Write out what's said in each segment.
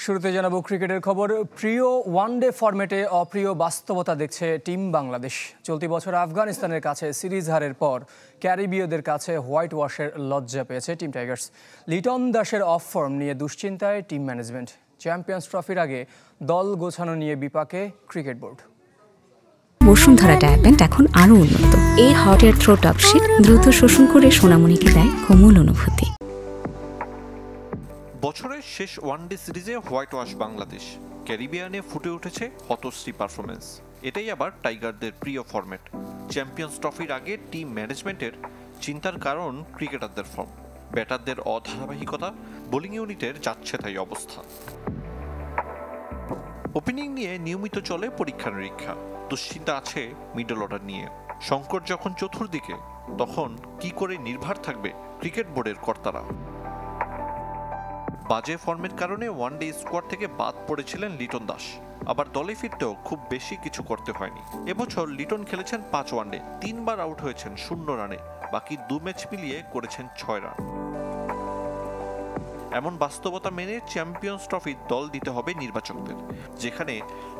শুরুতে জানাবো ক্রিকেটের খবর। প্রিয় ওয়ানডে ফরম্যাটে অপ্রিয় বাস্তবতা দেখছে টিম বাংলাদেশ। চলতি বছর আফগানিস্তানের কাছে সিরিজ হারের পর ক্যারিবীয়দের কাছে হোয়াইট ওয়াশের লজ্জা পেয়েছে টিম টাইগার্স। লিটন দাসের অফ ফর্ম নিয়ে দুশ্চিন্তায় টিম ম্যানেজমেন্ট। চ্যাম্পিয়ন্স ট্রফির আগে দল গোছানো নিয়ে বিপাকে ক্রিকেট বোর্ড। বসুন্ধরা ডায়াপেন্ট এখন আরও উন্নত। এই hot air through top sheet দ্রুত শোষণ করে সোনামণিকে দেয় কোমল অনুভূতি। বছরের শেষ ওয়ানডে সিরিজে হোয়াইট ওয়াশ বাংলাদেশ। ক্যারিবিয়ানে ফুটে উঠেছে হতশ্রী পারফরমেন্স। এটাই আবার টাইগারদের প্রিয় ফরম্যাট। চ্যাম্পিয়ন্স ট্রফির আগে টিম ম্যানেজমেন্টের চিন্তার কারণ ক্রিকেটারদের ফর্ম, ব্যাটারদের অধারাবাহিকতা, বোলিং ইউনিটের যাচ্ছে তাই অবস্থা। ওপেনিং নিয়ে নিয়মিত চলে পরীক্ষা নিরীক্ষা। দুশ্চিন্তা আছে মিডল অর্ডার নিয়ে। সংকট যখন চতুর্দিকে, তখন কি করে নির্ভর থাকবে ক্রিকেট বোর্ডের কর্তারা। বাজে ফর্মের কারণে ওয়ানডে স্কোয়াড থেকে বাদ পড়েছিলেন লিটন দাস। আবার দলে ফিরতেও খুব বেশি কিছু করতে হয়নি। এবছর লিটন খেলেছেন 5 ওয়ানডে, 3 বার আউট হয়েছেন 0 রানে, বাকি 2 ম্যাচ মিলিয়ে করেছেন 6 রান। এমন বাস্তবতা মেনে চ্যাম্পিয়ন্স ট্রফি দল দিতে হবে নির্বাচকদের, যেখানে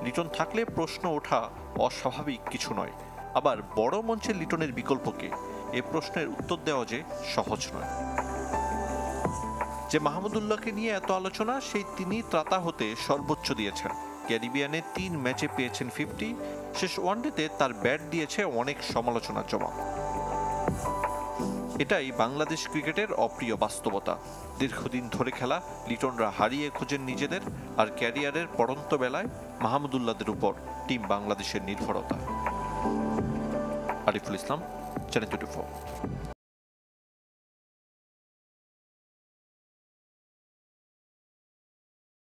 লিটন থাকলে প্রশ্ন ওঠা অস্বাভাবিক কিছু নয়। আবার বড় মঞ্চে লিটনের বিকল্পকে, এ প্রশ্নের উত্তর দেওয়া যে সহজ নয়। যে মাহমুদুল্লাহকে নিয়ে এত আলোচনা, সেই তিনি ত্রাতা হতে সর্বোচ্চ দিয়েছেন। ক্যারিবিয়ানে 3 ম্যাচে পেয়েছেন 50, শেষ ওয়ানডেতে তার ব্যাট দিয়েছে অনেক সমালোচনার জবাব। এটাই বাংলাদেশ ক্রিকেটের অপ্রিয় বাস্তবতা। দীর্ঘদিন ধরে খেলা লিটনরা হারিয়ে খোঁজেন নিজেদের, আর ক্যারিয়ারের পড়ন্ত বেলায় মাহমুদুল্লাহদের উপর টিম বাংলাদেশের নির্ভরতা। আরিফুল ইসলাম, চ্যানেল 24।